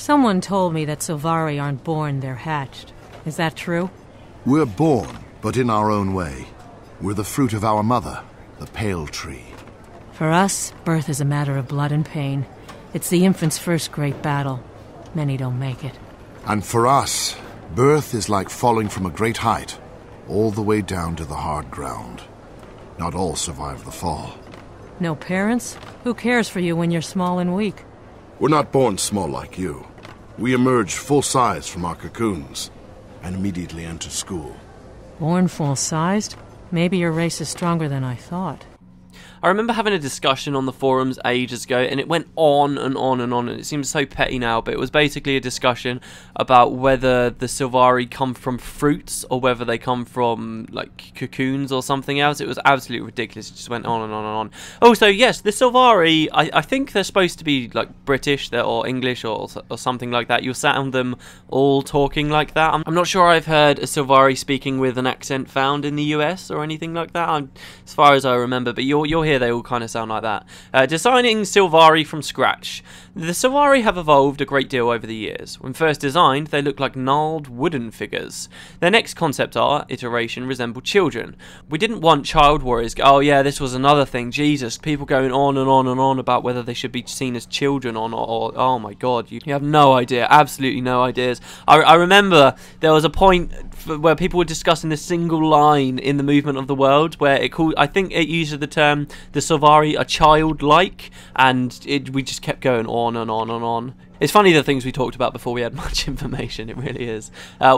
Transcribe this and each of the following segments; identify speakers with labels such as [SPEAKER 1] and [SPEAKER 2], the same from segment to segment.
[SPEAKER 1] Someone told me that Sylvari aren't born, they're hatched. Is that true?
[SPEAKER 2] We're born, but in our own way. We're the fruit of our mother, the Pale Tree.
[SPEAKER 1] For us, birth is a matter of blood and pain. It's the infant's first great battle. Many don't make it.
[SPEAKER 2] And for us, birth is like falling from a great height, all the way down to the hard ground. Not all survive the fall.
[SPEAKER 1] No parents? Who cares for you when you're small and weak?
[SPEAKER 2] We're not born small like you. We emerge full-size from our cocoons and immediately enter school.
[SPEAKER 1] Born full-sized? Maybe your race is stronger than I thought.
[SPEAKER 3] I remember having a discussion on the forums ages ago, and it went on and on and on, and it seems so petty now, but it was basically a discussion about whether the Sylvari come from fruits or whether they come from, like, cocoons or something else. It was absolutely ridiculous. It just went on and on and on. Also, yes, the Sylvari, I think they're supposed to be, like, British or English or something like that. You'll sound them all talking like that. I'm not sure I've heard a Sylvari speaking with an accent found in the US or anything like that, as far as I remember, but you'll hear they all kind of sound like that. Designing Sylvari from scratch. The Sylvari have evolved a great deal over the years. When first designed, they looked like gnarled wooden figures. Their next concept art iteration resembled children. We didn't want child warriors. Oh yeah, this was another thing. Jesus, people going on and on and on about whether they should be seen as children or not. Or, oh my god, you have no idea. Absolutely no ideas. I remember there was a point where people were discussing this single line in the Movement of the World where I think it uses the term the Sylvari are childlike, and we just kept going on and on and on. It's funny the things we talked about before we had much information, it really is.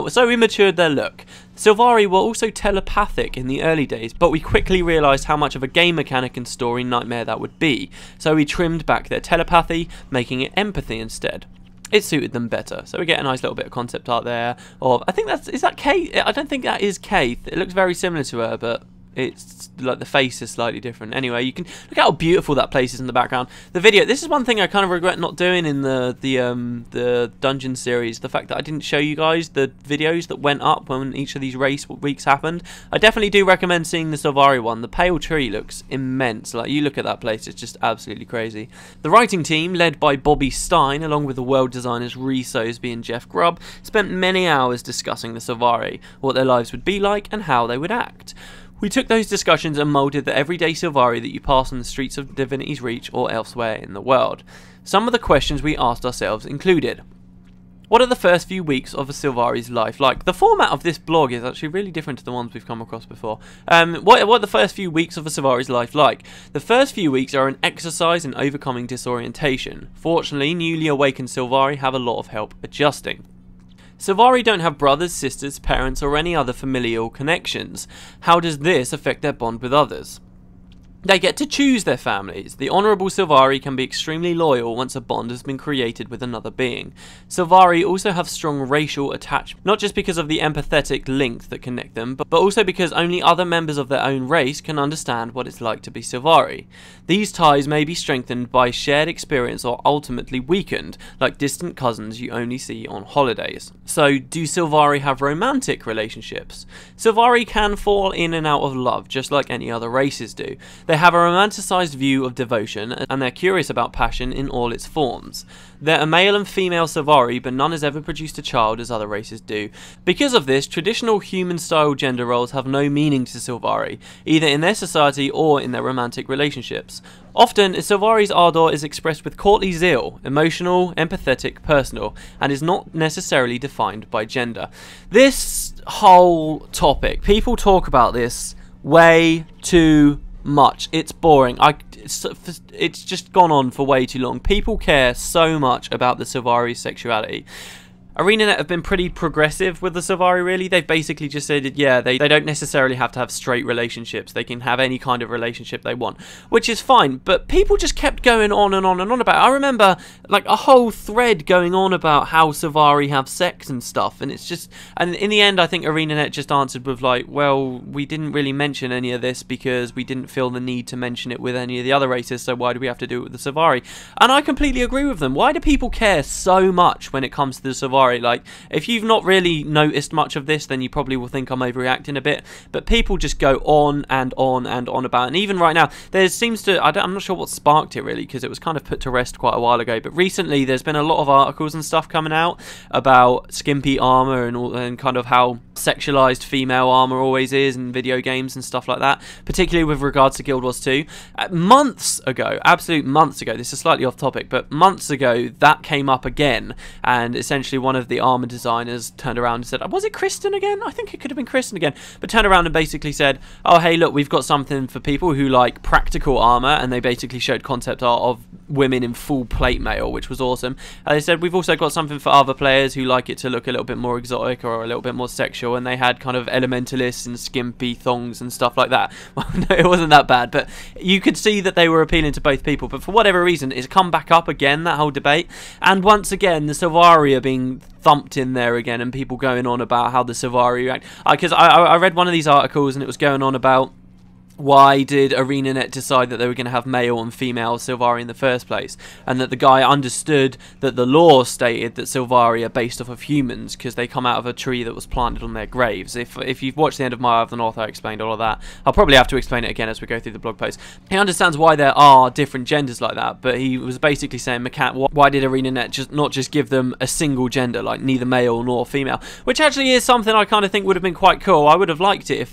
[SPEAKER 3] So we matured their look. Sylvari were also telepathic in the early days, but we quickly realised how much of a game mechanic and story nightmare that would be, so we trimmed back their telepathy, making it empathy instead. It suited them better, so we get a nice little bit of concept art there. I think is that Kate? I don't think that is Kate. It looks very similar to her, but it's like the face is slightly different. Anyway, you can look how beautiful that place is in the background. The video. This is one thing I kind of regret not doing in the dungeon series. The fact that I didn't show you guys the videos that went up when each of these race weeks happened. I definitely do recommend seeing the Sylvari one. The Pale Tree looks immense. Like, you look at that place, it's just absolutely crazy. The writing team, led by Bobby Stein, along with the world designers Rhys Osby and Jeff Grubb, spent many hours discussing the Sylvari, what their lives would be like, and how they would act. We took those discussions and moulded the everyday Sylvari that you pass on the streets of Divinity's Reach or elsewhere in the world. Some of the questions we asked ourselves included: what are the first few weeks of a Sylvari's life like? The format of this blog is actually really different to the ones we've come across before. What are the first few weeks of a Sylvari's life like? The first few weeks are an exercise in overcoming disorientation. Fortunately, newly awakened Sylvari have a lot of help adjusting. Sylvari don't have brothers, sisters, parents, or any other familial connections. How does this affect their bond with others? They get to choose their families. The honourable Sylvari can be extremely loyal once a bond has been created with another being. Sylvari also have strong racial attachment, not just because of the empathetic link that connect them, but also because only other members of their own race can understand what it's like to be Sylvari. These ties may be strengthened by shared experience or ultimately weakened, like distant cousins you only see on holidays. So, do Sylvari have romantic relationships? Sylvari can fall in and out of love, just like any other races do. They have a romanticised view of devotion, and they're curious about passion in all its forms. They're a male and female Sylvari, but none has ever produced a child as other races do. Because of this, traditional human-style gender roles have no meaning to Sylvari, either in their society or in their romantic relationships. Often, Sylvari's ardour is expressed with courtly zeal, emotional, empathetic, personal, and is not necessarily defined by gender. This whole topic, people talk about this way too much. It's boring. It's just gone on for way too long. People care so much about the Sylvari's sexuality. ArenaNet have been pretty progressive with the Sylvari, really. They've basically just said, yeah, they don't necessarily have to have straight relationships. They can have any kind of relationship they want, which is fine. But people just kept going on and on and on about it. I remember, like, a whole thread going on about how Sylvari have sex and stuff. And it's just... And in the end, I think ArenaNet just answered with, like, well, we didn't really mention any of this because we didn't feel the need to mention it with any of the other races, so why do we have to do it with the Sylvari? And I completely agree with them. Why do people care so much when it comes to the Sylvari? Sylvari. Like, if you've not really noticed much of this, then you probably will think I'm overreacting a bit, but people just go on and on and on about it. And even right now, there seems to, I'm not sure what sparked it really, because it was kind of put to rest quite a while ago, but recently there's been a lot of articles and stuff coming out about skimpy armor and kind of how sexualized female armor always is in video games and stuff like that, particularly with regards to Guild Wars 2. Months ago, absolute months ago, this is slightly off topic, but months ago that came up again, and essentially one of the armor designers turned around and said, was it Kristen again? I think it could have been Kristen again, but turned around and basically said, oh hey look, we've got something for people who like practical armor, and they basically showed concept art of women in full plate mail, which was awesome. They said we've also got something for other players who like it to look a little bit more exotic or a little bit more sexual, and they had kind of elementalists and skimpy thongs and stuff like that. Well, no, it wasn't that bad, but you could see that they were appealing to both people. But for whatever reason, it's come back up again, that whole debate, and once again the Sylvari are being thumped in there again, and people going on about how the Sylvari react. Because I read one of these articles and it was going on about why did ArenaNet decide that they were going to have male and female Sylvari in the first place, and that the guy understood that the law stated that Sylvari are based off of humans because they come out of a tree that was planted on their graves. If you've watched the end of My Eye of the North, I explained all of that. I'll probably have to explain it again as we go through the blog post. He understands why there are different genders like that, but he was basically saying, why did ArenaNet not just give them a single gender, like neither male nor female, which actually is something I kind of think would have been quite cool. I would have liked it if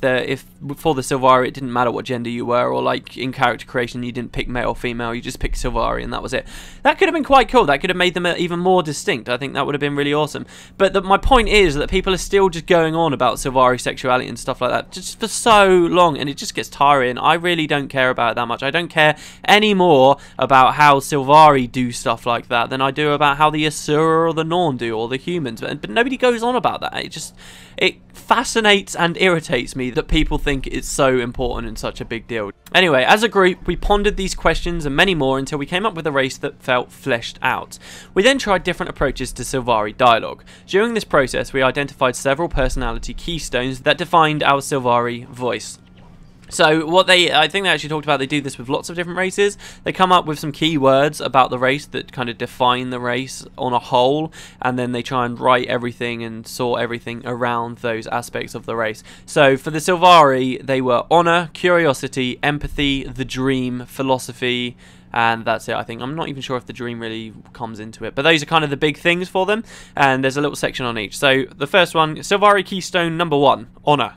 [SPEAKER 3] for the Sylvari it didn't matter what gender you were, or like in character creation you didn't pick male or female, you just picked Sylvari and that was it. That could have been quite cool. That could have made them even more distinct. I think that would have been really awesome. But my point is that people are still just going on about Sylvari sexuality and stuff like that just for so long, and it just gets tiring. I really don't care about it that much. I don't care any more about how Sylvari do stuff like that than I do about how the Asura or the Norn do, or the humans, but nobody goes on about that. It fascinates and irritates me that people think it's so important and such a big deal. Anyway, as a group, we pondered these questions and many more until we came up with a race that felt fleshed out. We then tried different approaches to Sylvari dialogue. During this process, we identified several personality keystones that defined our Sylvari voice. So I think they actually talked about, they do this with lots of different races. They come up with some key words about the race that kind of define the race on a whole, and then they try and write everything and sort everything around those aspects of the race. So for the Sylvari, they were honor, curiosity, empathy, the dream, philosophy, and that's it. I think I'm not even sure if the dream really comes into it, but those are kind of the big things for them, and there's a little section on each. So the first one, Sylvari keystone number 1, honor.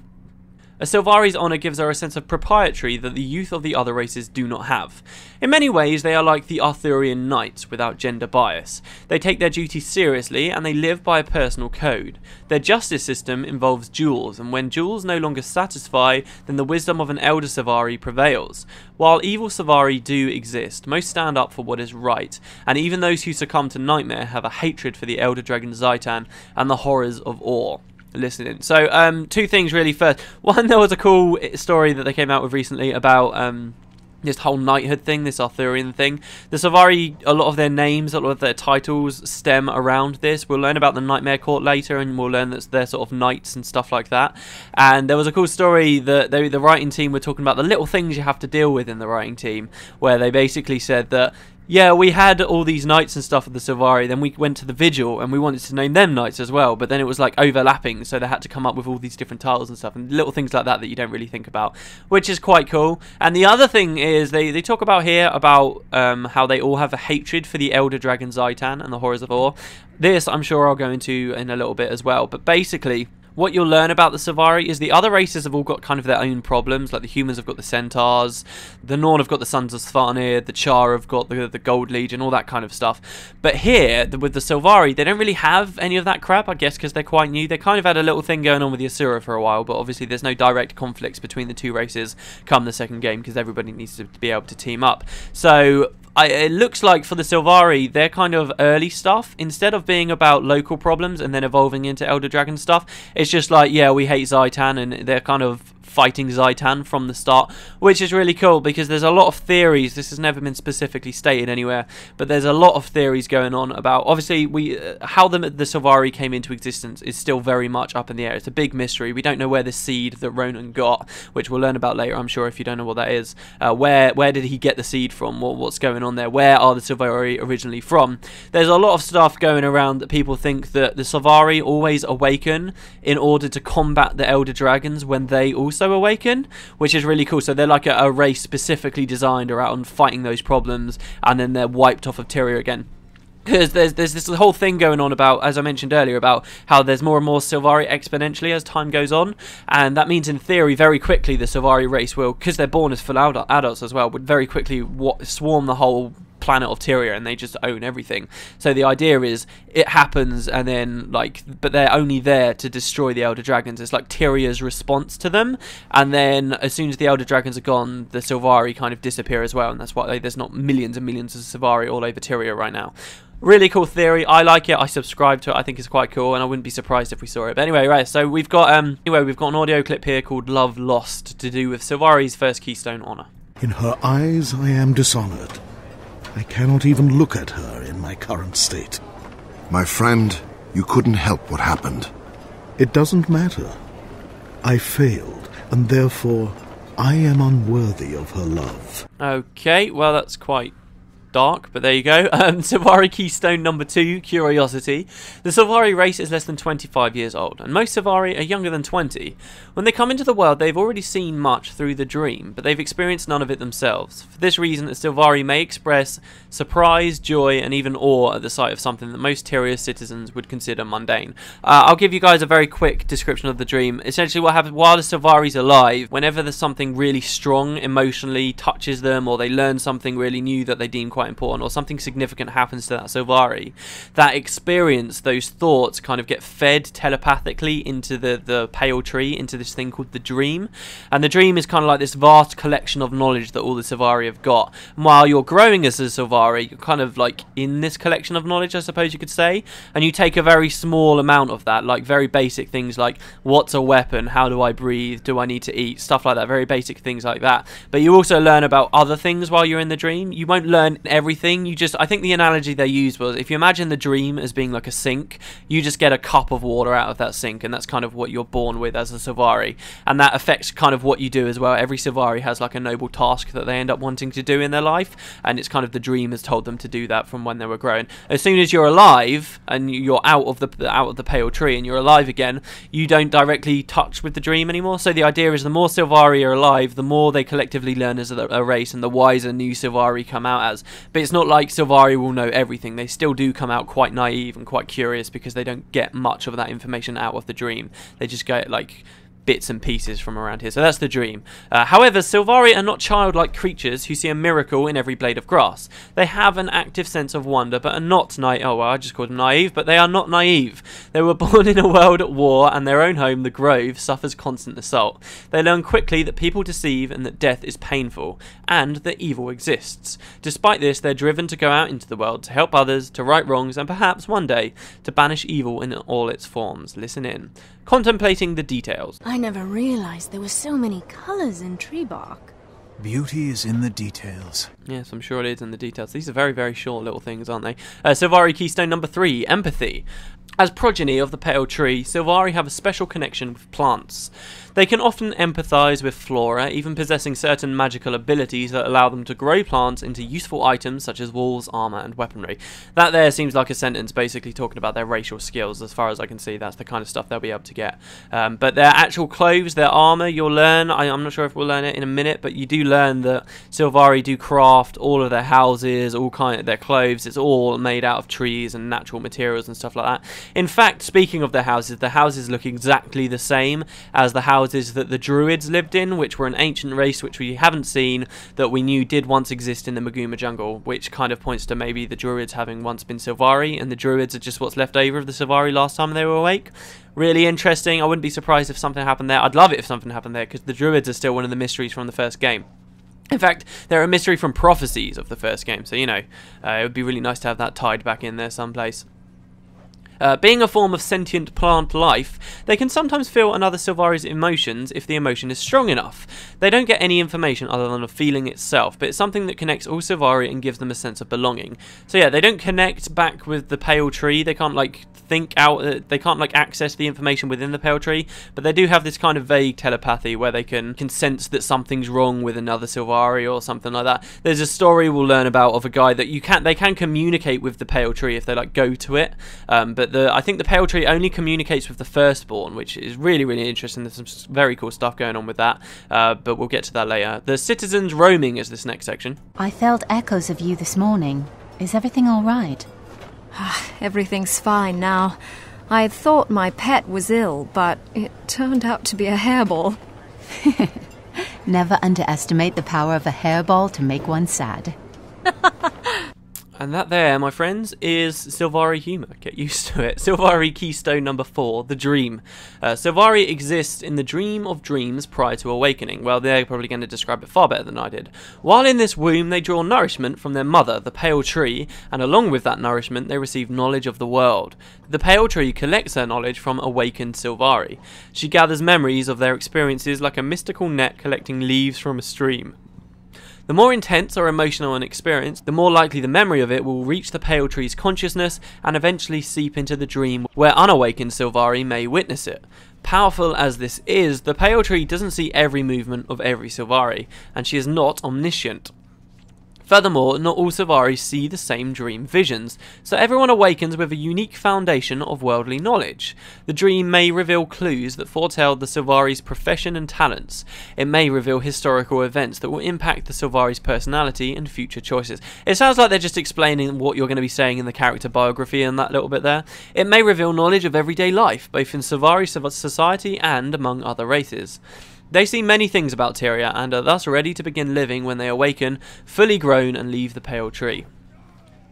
[SPEAKER 3] A Sylvari's honour gives her a sense of propriety that the youth of the other races do not have. In many ways, they are like the Arthurian knights without gender bias. They take their duties seriously, and they live by a personal code. Their justice system involves duels, and when duels no longer satisfy, then the wisdom of an elder Sylvari prevails. While evil Sylvari do exist, most stand up for what is right, and even those who succumb to nightmare have a hatred for the elder dragon Zaitan and the horrors of Or. Listening. So two things really. First, one, there was a cool story that they came out with recently about this whole knighthood thing, this Arthurian thing. The Sylvari, a lot of their names, a lot of their titles stem around this. We'll learn about the Nightmare Court later, and we'll learn that they're sort of knights and stuff like that. And there was a cool story that the writing team were talking about the little things you have to deal with in the writing team, where they basically said that, yeah, we had all these knights and stuff of the Sylvari, then we went to the Vigil and we wanted to name them knights as well, but then it was like overlapping, so they had to come up with all these different titles and stuff, and little things like that that you don't really think about, which is quite cool. And the other thing is they talk about here about how they all have a hatred for the elder dragon Zaitan and the horrors of Or. This I'm sure I'll go into in a little bit as well, but basically what you'll learn about the Sylvari is the other races have all got kind of their own problems. Like the humans have got the centaurs, the Norn have got the sons of Svarnir, the Char have got the Gold Legion, all that kind of stuff. But here, with the Sylvari, they don't really have any of that crap, I guess, because they're quite new. They kind of had a little thing going on with the Asura for a while, but obviously there's no direct conflicts between the two races come the second game, because everybody needs to be able to team up. So it looks like for the Sylvari, they're kind of early stuff. Instead of being about local problems and then evolving into Elder Dragon stuff, it's just like, yeah, we hate Zaitan, and they're kind of fighting Zaitan from the start, which is really cool because there's a lot of theories. This has never been specifically stated anywhere, but there's a lot of theories going on about, obviously, how the Sylvari came into existence is still very much up in the air. It's a big mystery. We don't know where the seed that Ronan got, which we'll learn about later, I'm sure, if you don't know what that is. Where did he get the seed from? What's going on there? Where are the Sylvari originally from? There's a lot of stuff going around that people think that the Sylvari always awaken in order to combat the Elder Dragons when they also awaken, which is really cool. So they're like a race specifically designed around fighting those problems, and then they're wiped off of Tyria again. Because there's this whole thing going on about, as I mentioned earlier, about how there's more and more Sylvari exponentially as time goes on, and that means in theory very quickly the Sylvari race will, because they're born as full adults as well, would very quickly swarm the whole planet of Tyria, and they just own everything. So the idea is it happens, and then but they're only there to destroy the Elder Dragons. It's like Tyria's response to them, and then as soon as the Elder Dragons are gone, the Sylvari kind of disappear as well, and that's why there's not millions and millions of Sylvari all over Tyria right now. Really cool theory. I like it. I subscribe to it. I think it's quite cool, and I wouldn't be surprised if we saw it. But anyway, right. So we've got an audio clip here called "Love Lost" to do with Sylvari's first Keystone honor.
[SPEAKER 4] In her eyes, I am dishonored. I cannot even look at her in my current state.
[SPEAKER 2] My friend, you couldn't help what happened.
[SPEAKER 4] It doesn't matter. I failed, and therefore I am unworthy of her love.
[SPEAKER 3] Okay, well that's quite dark, but there you go. Sylvari Keystone number 2, Curiosity. The Sylvari race is less than 25 years old, and most Sylvari are younger than 20. When they come into the world, they've already seen much through the dream, but they've experienced none of it themselves. For this reason, the Sylvari may express surprise, joy, and even awe at the sight of something that most Tyria citizens would consider mundane. I'll give you guys a very quick description of the dream. Essentially what happens while the Sylvari's alive, whenever there's something really strong emotionally touches them, or they learn something really new that they deem quite important, or something significant happens to that Sylvari, that experience, those thoughts kind of get fed telepathically into the pale tree, into this thing called the dream. And the dream is kind of like this vast collection of knowledge that all the Sylvari have got. And while you're growing as a Sylvari, you're kind of like in this collection of knowledge, I suppose you could say, and you take a very small amount of that, like very basic things like what's a weapon, how do I breathe, do I need to eat, stuff like that, very basic things like that. But you also learn about other things while you're in the dream. You won't learn everything. I think the analogy they used was, if you imagine the dream as being like a sink, you just get a cup of water out of that sink, and that's kind of what you're born with as a Sylvari, and that affects kind of what you do as well. Every Sylvari has like a noble task that they end up wanting to do in their life, and it's kind of the dream has told them to do that from when they were growing. As soon as you're alive and you're out of the pale tree and you're alive again, you don't directly touch with the dream anymore. So the idea is the more Sylvari are alive, the more they collectively learn as a race, and the wiser new Sylvari come out as. But it's not like Sylvari will know everything. They still do come out quite naive and quite curious because they don't get much of that information out of the dream. They just get like bits and pieces from around here. So that's the dream. However, Sylvari are not childlike creatures who see a miracle in every blade of grass. They have an active sense of wonder, but are not naive. Oh, well, I just called them naive, but they are not naive. They were born in a world at war, and their own home, the Grove, suffers constant assault. They learn quickly that people deceive and that death is painful, and that evil exists. Despite this, they're driven to go out into the world to help others, to right wrongs, and perhaps one day to banish evil in all its forms. Listen in. Contemplating the details.
[SPEAKER 5] I never realized there were so many colors in tree bark.
[SPEAKER 6] Beauty is in the details.
[SPEAKER 3] Yes, I'm sure it is in the details. These are very, very short little things, aren't they? Sylvari Keystone number 3, Empathy. As progeny of the pale tree, Sylvari have a special connection with plants. They can often empathise with flora, even possessing certain magical abilities that allow them to grow plants into useful items such as walls, armour and weaponry. That there seems like a sentence basically talking about their racial skills. As far as I can see, that's the kind of stuff they'll be able to get. But their actual clothes, their armour, you'll learn, I'm not sure if we'll learn it in a minute, but you do learn that Sylvari do craft all of their houses, all kind of their clothes. It's all made out of trees and natural materials and stuff like that. In fact, speaking of the houses look exactly the same as the houses that the Druids lived in, which were an ancient race which we haven't seen, that we knew did once exist in the Maguma jungle, which kind of points to maybe the Druids having once been Sylvari, and the Druids are just what's left over of the Sylvari last time they were awake. Really interesting. I wouldn't be surprised if something happened there. I'd love it if something happened there, because the Druids are still one of the mysteries from the first game. In fact, they're a mystery from prophecies of the first game, so, you know, it would be really nice to have that tied back in there someplace. Being a form of sentient plant life, they can sometimes feel another Sylvari's emotions if the emotion is strong enough. They don't get any information other than a feeling itself, but it's something that connects all Sylvari and gives them a sense of belonging. So yeah, they don't connect back with the pale tree, they can't like think out, they can't like access the information within the pale tree, but they do have this kind of vague telepathy where they can sense that something's wrong with another Sylvari or something like that. There's a story we'll learn about of a guy that they can communicate with the pale tree if they like go to it, but I think the pale tree only communicates with the firstborn, which is really, really interesting. There's some very cool stuff going on with that, but we'll get to that later. The citizens roaming is this next section.
[SPEAKER 7] I felt echoes of you this morning. Is everything all right?
[SPEAKER 8] Everything's fine now. I thought my pet was ill, but it turned out to be a hairball.
[SPEAKER 7] Never underestimate the power of a hairball to make one sad.
[SPEAKER 3] And that there, my friends, is Sylvari humour. Get used to it. Sylvari Keystone number 4, the dream. Sylvari exists in the dream of dreams prior to awakening. Well, they're probably going to describe it far better than I did. While in this womb, they draw nourishment from their mother, the pale tree, and along with that nourishment, they receive knowledge of the world. The pale tree collects her knowledge from awakened Sylvari. She gathers memories of their experiences like a mystical net collecting leaves from a stream. The more intense or emotional an experience, the more likely the memory of it will reach the pale tree's consciousness and eventually seep into the dream where unawakened Sylvari may witness it. Powerful as this is, the pale tree doesn't see every movement of every Sylvari, and she is not omniscient. Furthermore, not all Sylvari see the same dream visions, so everyone awakens with a unique foundation of worldly knowledge. The dream may reveal clues that foretell the Sylvari's profession and talents. It may reveal historical events that will impact the Sylvari's personality and future choices. It sounds like they're just explaining what you're going to be saying in the character biography and that little bit there. It may reveal knowledge of everyday life, both in Sylvari society and among other races. They see many things about Tyria and are thus ready to begin living when they awaken, fully grown and leave the pale tree.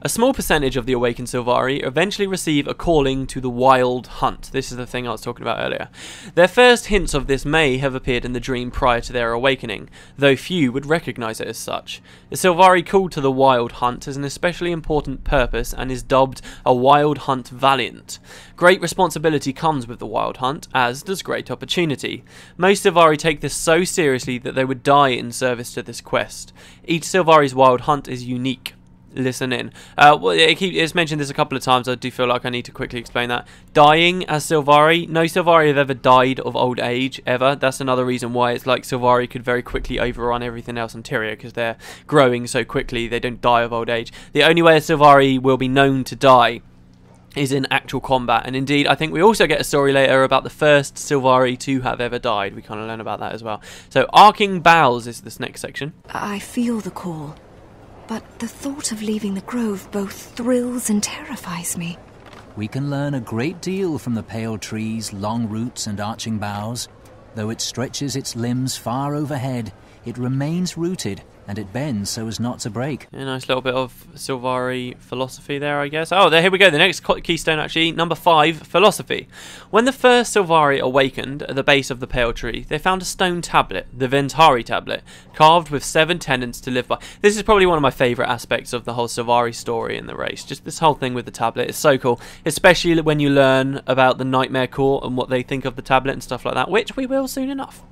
[SPEAKER 3] A small percentage of the awakened Sylvari eventually receive a calling to the wild hunt. This is the thing I was talking about earlier. Their first hints of this may have appeared in the dream prior to their awakening, though few would recognise it as such. The Sylvari called to the wild hunt has an especially important purpose and is dubbed a wild hunt valiant. Great responsibility comes with the wild hunt, as does great opportunity. Most Sylvari take this so seriously that they would die in service to this quest. Each Sylvari's wild hunt is unique. Listen in. It's mentioned this a couple of times. I do feel like I need to quickly explain that. Dying as Sylvari. No Sylvari have ever died of old age, ever. That's another reason why it's like Sylvari could very quickly overrun everything else in Tyria, because they're growing so quickly, they don't die of old age. The only way a Sylvari will be known to die is in actual combat, and indeed I think we also get a story later about the first Sylvari to have ever died. We kind of learn about that as well. So arcing boughs is this next section.
[SPEAKER 8] I feel the call. But the thought of leaving the grove both thrills and terrifies me.
[SPEAKER 6] We can learn a great deal from the pale tree's long roots and arching boughs. Though it stretches its limbs far overhead, it remains rooted, and it bends so as not to break.
[SPEAKER 3] A nice little bit of Sylvari philosophy there, I guess. Oh, here we go. The next keystone, actually, number 5, philosophy. When the first Sylvari awakened at the base of the pale tree, they found a stone tablet, the Ventari tablet, carved with 7 tenets to live by. This is probably one of my favourite aspects of the whole Sylvari story in the race. Just this whole thing with the tablet is so cool, especially when you learn about the Nightmare Court and what they think of the tablet and stuff like that, which we will soon enough.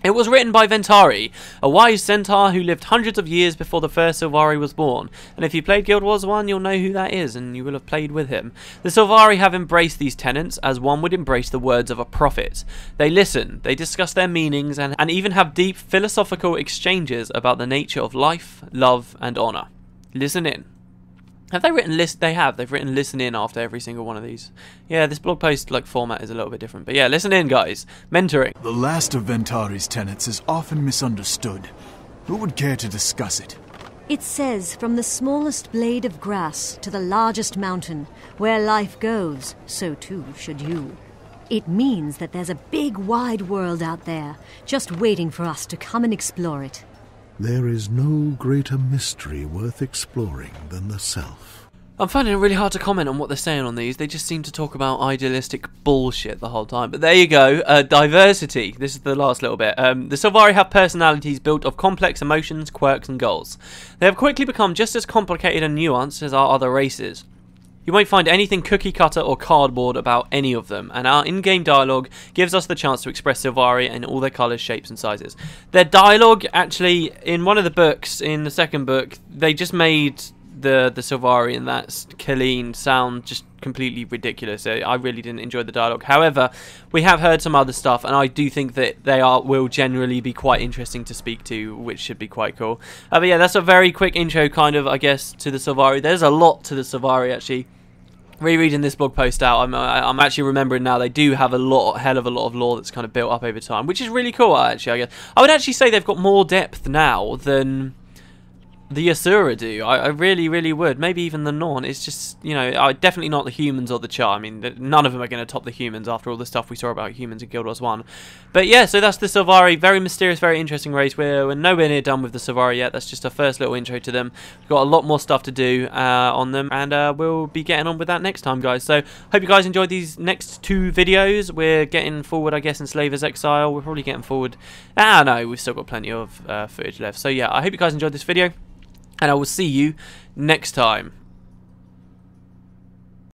[SPEAKER 3] It was written by Ventari, a wise centaur who lived hundreds of years before the first Sylvari was born, and if you played Guild Wars 1 you'll know who that is, and you will have played with him. The Sylvari have embraced these tenets as one would embrace the words of a prophet. They listen, they discuss their meanings, and even have deep philosophical exchanges about the nature of life, love and honour. Listen in. Have they written list? They have. They've written listen in after every single one of these. Yeah, this blog post format is a little bit different. But yeah, listen in, guys. Mentoring.
[SPEAKER 6] The last of Ventari's tenets is often misunderstood. Who would care to discuss it?
[SPEAKER 9] It says, from the smallest blade of grass to the largest mountain, where life goes, so too should you. It means that there's a big, wide world out there, just waiting for us to come and explore it.
[SPEAKER 4] There is no greater mystery worth exploring than the self.
[SPEAKER 3] I'm finding it really hard to comment on what they're saying on these. They just seem to talk about idealistic bullshit the whole time. But there you go. Diversity. This is the last little bit. The Sylvari have personalities built of complex emotions, quirks and goals. They have quickly become just as complicated and nuanced as our other races. You won't find anything cookie cutter or cardboard about any of them, and our in-game dialogue gives us the chance to express Sylvari in all their colours, shapes and sizes. Their dialogue, actually, in one of the books, in the second book, they just made the Sylvari and that Colleen sound just completely ridiculous. I really didn't enjoy the dialogue. However, we have heard some other stuff, and I do think that they will generally be quite interesting to speak to, which should be quite cool. But yeah, that's a very quick intro, kind of, I guess, to the Sylvari. There's a lot to the Sylvari, actually. Rereading this blog post out, I'm actually remembering now they do have hell of a lot of lore that's kind of built up over time, which is really cool. Actually, I guess I would actually say they've got more depth now than the Asura do. I really, really would. Maybe even the Norn. It's just, you know, definitely not the humans or the Char. I mean, none of them are going to top the humans after all the stuff we saw about humans in Guild Wars 1. But yeah, so that's the Sylvari. Very mysterious, very interesting race. We're nowhere near done with the Sylvari yet. That's just our first little intro to them. We've got a lot more stuff to do on them, and we'll be getting on with that next time, guys. So hope you guys enjoyed these next 2 videos. We're getting forward, I guess, in Slavers Exile. We're probably getting forward. No, we've still got plenty of footage left. So yeah, I hope you guys enjoyed this video, and I will see you next time.